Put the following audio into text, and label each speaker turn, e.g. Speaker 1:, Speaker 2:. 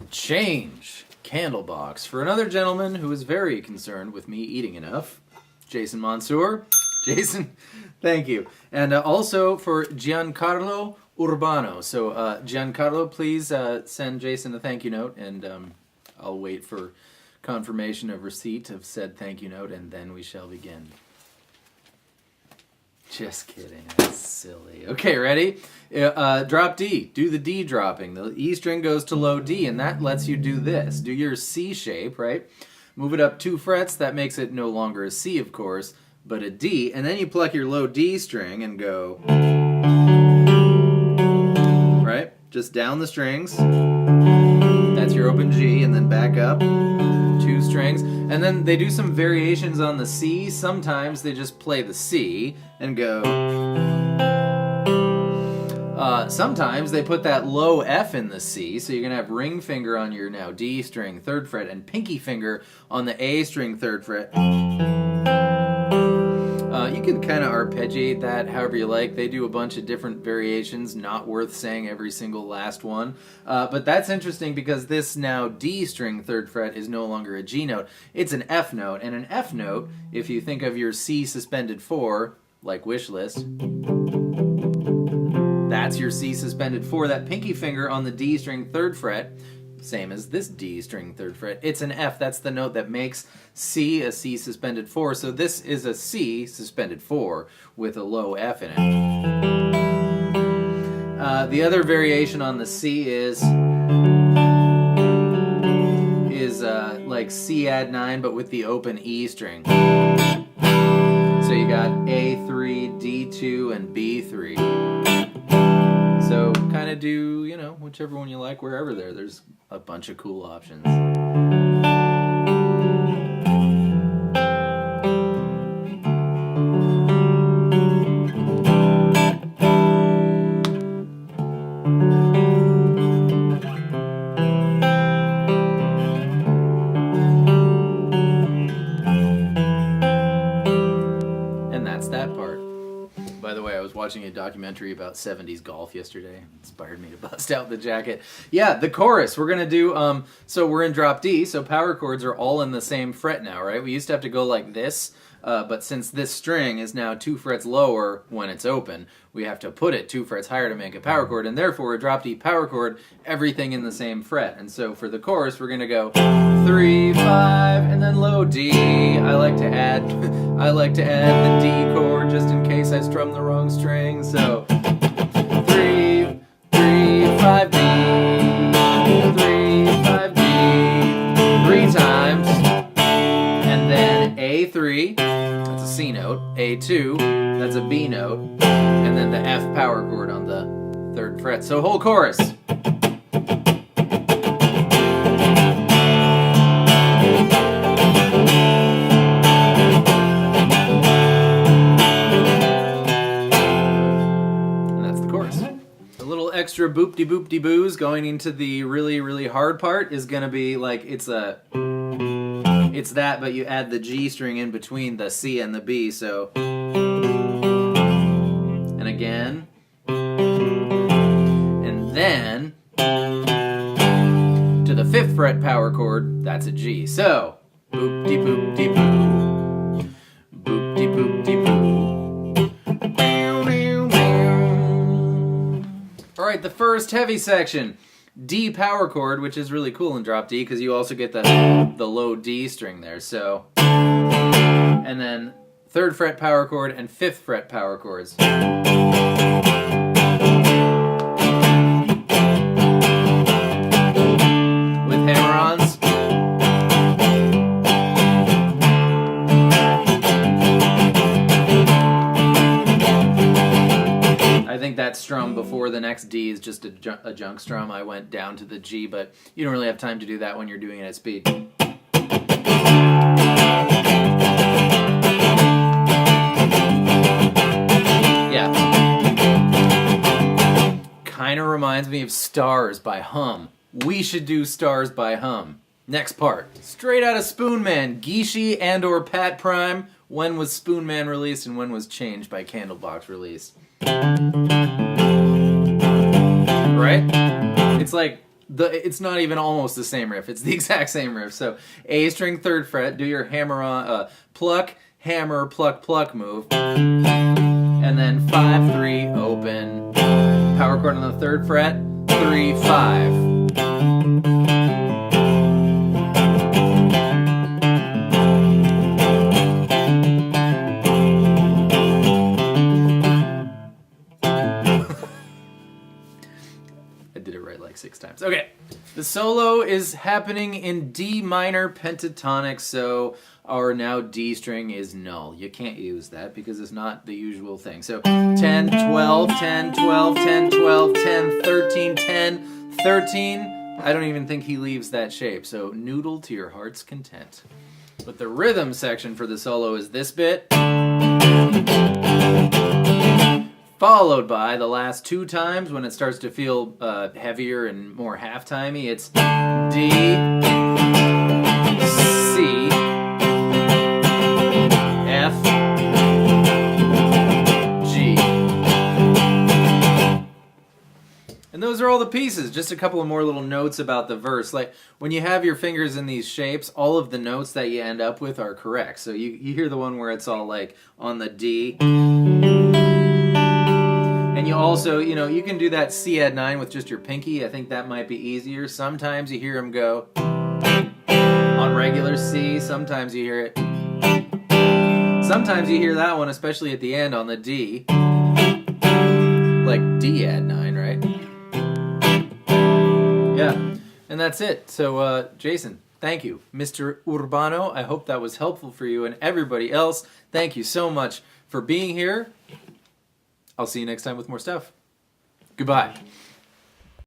Speaker 1: Change Candlebox for another gentleman who is very concerned with me eating enough. Jason Mansour. Jason, thank you. And also for Giancarlo Urbano. So Giancarlo, please send Jason a thank you note, and I'll wait for confirmation of receipt of said thank you note, and then we shall begin. Just kidding, that's silly. Okay, ready? Drop D. Do the D dropping. The E string goes to low D, and that lets you do this. Do your C shape, right? Move it up 2 frets. That makes it no longer a C, of course, but a D. And then you pluck your low D string and go, right? Just down the strings. That's your open G, and then back up 2 strings. And then they do some variations on the C. Sometimes they just play the C and go. Sometimes they put that low F in the C, so you're going to have ring finger on your now D string, 3rd fret, and pinky finger on the A string, 3rd fret. You can kind of arpeggiate that however you like. They do a bunch of different variations, not worth saying every single last one. But that's interesting because this now D string 3rd fret is no longer a G note. It's an F note. And an F note, if you think of your C suspended 4, like Wish List, that's your C suspended 4. That pinky finger on the D string 3rd fret, same as this D string 3rd fret. It's an F. That's the note that makes C a C suspended 4. So this is a C suspended 4 with a low F in it. The other variation on the C is like C add 9, but with the open E string. So you got A3, D2, and B3. So kind of do, you know, whichever one you like, wherever there's a bunch of cool options. And that's that part. By the way, I was watching a documentary about 70s golf yesterday. It inspired me to bust out the jacket. Yeah, the chorus. We're going to do, so we're in drop D, so power chords are all in the same fret now, right? We used to have to go like this, but since this string is now 2 frets lower when it's open, we have to put it 2 frets higher to make a power chord, and therefore a drop D power chord, everything in the same fret. And so for the chorus, we're going to go 3, 5, and then low D. I like to add the D chord just in case I strum the wrong string. So 3, 5 D, 3, 5 D, 3 times, and then A3, that's a C note, A2, that's a B note, and then the F power chord on the 3rd fret. So whole chorus. Extra boop-de-boop-de-boos going into the really, really hard part is going to be like it's that, but you add the G string in between the C and the B, so, and again, and then to the 5th fret power chord, that's a G. So, boop-de-boop-de-boo, boop-de-boop-de-boo. Alright, the first heavy section, D power chord, which is really cool in drop D because you also get the low D string there. So, and then 3rd fret power chord and 5th fret power chords. With hammer-ons. I think that strum before the next D is just a junk strum. I went down to the G, but you don't really have time to do that when you're doing it at speed. Yeah. Kind of reminds me of Stars by Hum. We should do Stars by Hum. Next part. Straight out of Spoon Man, Gishi and or Pat Prime. When was Spoon Man released and when was Changed by Candlebox released? Right? It's like It's not even almost the same riff. It's the exact same riff. So A string 3rd fret, do your hammer on pluck, hammer, pluck, pluck move, and then 5-3 open, power chord on the 3rd fret, 3-5. I did it right like 6 times. Okay, the solo is happening in D minor pentatonic, so our now D string is null. You can't use that because it's not the usual thing. So 10, 12, 10, 12, 10, 12, 10, 13, 10, 13. I don't even think he leaves that shape, so noodle to your heart's content. But the rhythm section for the solo is this bit, followed by the last 2 times when it starts to feel heavier and more half-timey. It's D, C, F, G. And those are all the pieces. Just a couple of more little notes about the verse. Like when you have your fingers in these shapes, all of the notes that you end up with are correct. So you hear the one where it's all like on the D. And you also, you can do that C add 9 with just your pinky. I think that might be easier. Sometimes you hear him go on regular C. Sometimes you hear it. Sometimes you hear that one, especially at the end on the D. Like D add 9, right? Yeah. And that's it. So, Jason, thank you. Mr. Urbano, I hope that was helpful for you. And everybody else, thank you so much for being here. I'll see you next time with more stuff. Goodbye.